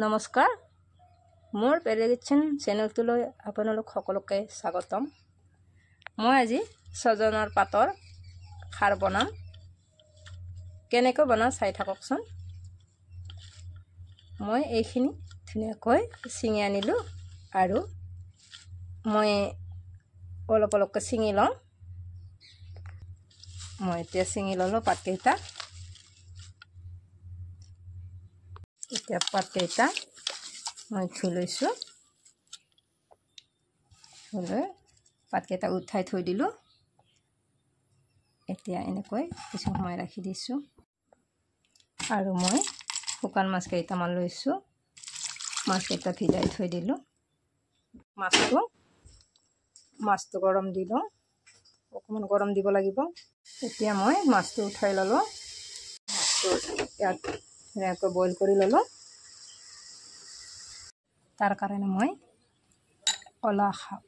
নমস্কাৰ মোৰ peri kitchen চেনেলটোলৈ আপোনালোক সকলোকে স্বাগতম। মই আজি সজনৰ পাতৰ খাৰ বনাম। কেনেকৈ বনাও চাই থাককচোন। মই এইখিনি ধুনীয়াকৈ ছিঙি আনিলোঁ আৰু মই অলপকৈ ছিঙি লওঁ। মই এতিয়া ছিঙি ল'লোঁ পাতকেইটা। এতিয়া পাতকেইটা মই ধুই লৈছোঁ। ধুই পাতকেইটা উঠাই থৈ দিলোঁ। এতিয়া এনেকৈ কিছু সময় ৰাখি দিছোঁ আৰু মই শুকান মাছ কেইটামান লৈছোঁ। মাছকেইটা ভিজাই থৈ দিলোঁ। মাছটো গৰম দি লওঁ। অকণমান গৰম দিব লাগিব। এতিয়া মই মাছটো উঠাই ল'লোঁ। মাছটো ইয়াত ধুনীয়াকৈ বইল কৰি ল'লোঁ। তাৰ কাৰণে মই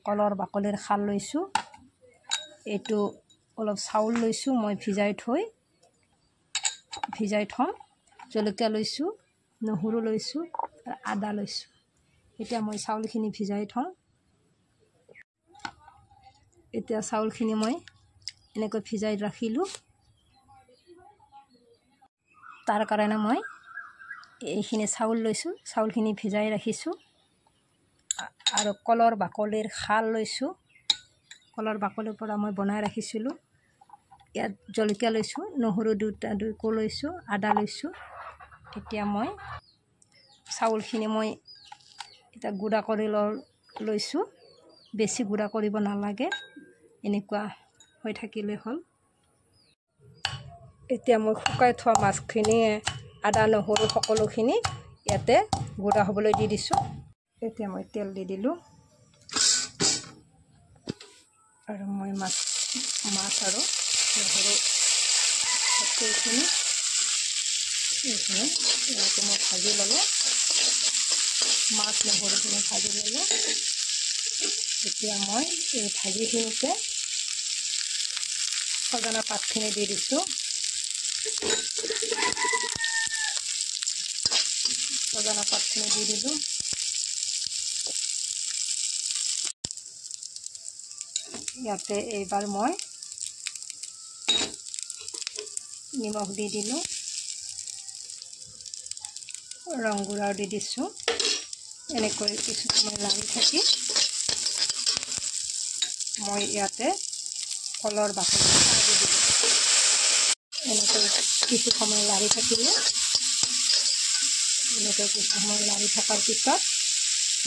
কলৰ বাকলিৰ খাৰ লৈছোঁ। এইটো অলপ চাউল লৈছোঁ মই ভিজাই থ'ম। জলকীয়া লৈছোঁ, নহৰু লৈছোঁ আৰু আদা লৈছোঁ। এতিয়া মই চাউলখিনি ভিজাই থওঁ। এতিয়া চাউলখিনি মই এনেকৈ ভিজাই ৰাখিলোঁ। তাৰ কাৰণে মই এইখিনি চাউল লৈছোঁ। চাউলখিনি ভিজাই ৰাখিছোঁ আৰু কলৰ বাকলিৰ খাৰ লৈছোঁ। কলৰ বাকলিৰ পৰা মই বনাই ৰাখিছিলোঁ। ইয়াত জলকীয়া লৈছোঁ, নহৰু দুইকো লৈছোঁ, আদা লৈছোঁ। এতিয়া মই চাউলখিনি এতিয়া গুড়া কৰি লৈছোঁ। বেছি গুড়া কৰিব নালাগে, এনেকুৱা হৈ থাকিলে হ'ল। এতিয়া মই শুকাই থোৱা মাছখিনি, আদা নহৰু সকলোখিনি ইয়াতে গুড়া হ'বলৈ দি দিছোঁ। এতিয়া মই তেল দি দিলোঁ আৰু মই মাছ আৰু নহৰু এইখিনি এনেকৈ মই ভাজি ল'লোঁ। মাছ নহৰুখিনি ভাজি ল'লোঁ। এতিয়া মই এই ভাজিখিনিতে সজনা পাতখিনি দি দিছোঁ। সজনা পাতখিনি দি দিলোঁ। ইয়াতে এইবাৰ মই নিমখ দি দিলোঁ, ৰং গুড়াও দি দিছোঁ। এনেকৈ কিছু সময় লাৰি থাকি মই ইয়াতে কলৰ বাকলি দি দিলোঁ। এনেকৈ কিছু সময় লাৰি থাকিলে, এনেকৈ কিছু সময় লাৰি থকাৰ পিছত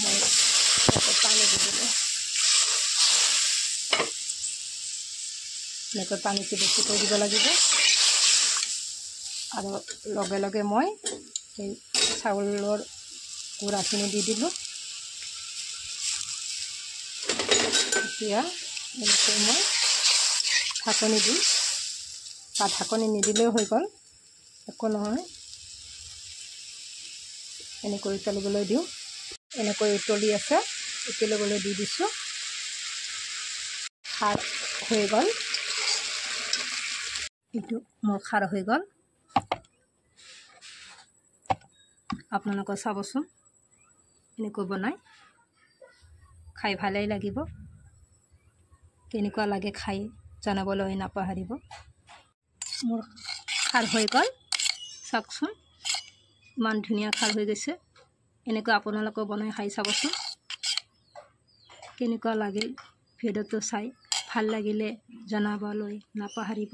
মই ইয়াতে পানী দি দিলোঁ। এনেকৈ পানীটো বেছিকৈ দিব লাগিব আৰু লগে লগে মই এই চাউলৰ গুড়াখিনি দি দিলোঁ। এতিয়া এনেকৈ মই ঢাকনি দিম বা ঢাকনি নিদিলেও হৈ গ'ল, একো নহয়। এনেকৈ উতলিবলৈ দিওঁ। এনেকৈ উতলি আছে, উতলিবলৈ দি দিছোঁ। খাৰ হৈ গ'ল। এইটো মোৰ খাৰ হৈ গ'ল। আপোনালোকে চাবচোন, এনেকৈ বনাই খাই ভালেই লাগিব। কেনেকুৱা লাগে খাই জনাবলৈ নাপাহৰিব। মোৰ খাৰ হৈ গ'ল, চাওকচোন ইমান ধুনীয়া খাৰ হৈ গৈছে। এনেকৈ আপোনালোকেও বনাই খাই চাবচোন কেনেকুৱা লাগিল। ভিডিঅ'টো চাই ভাল লাগিলে জনাবলৈ নাপাহৰিব।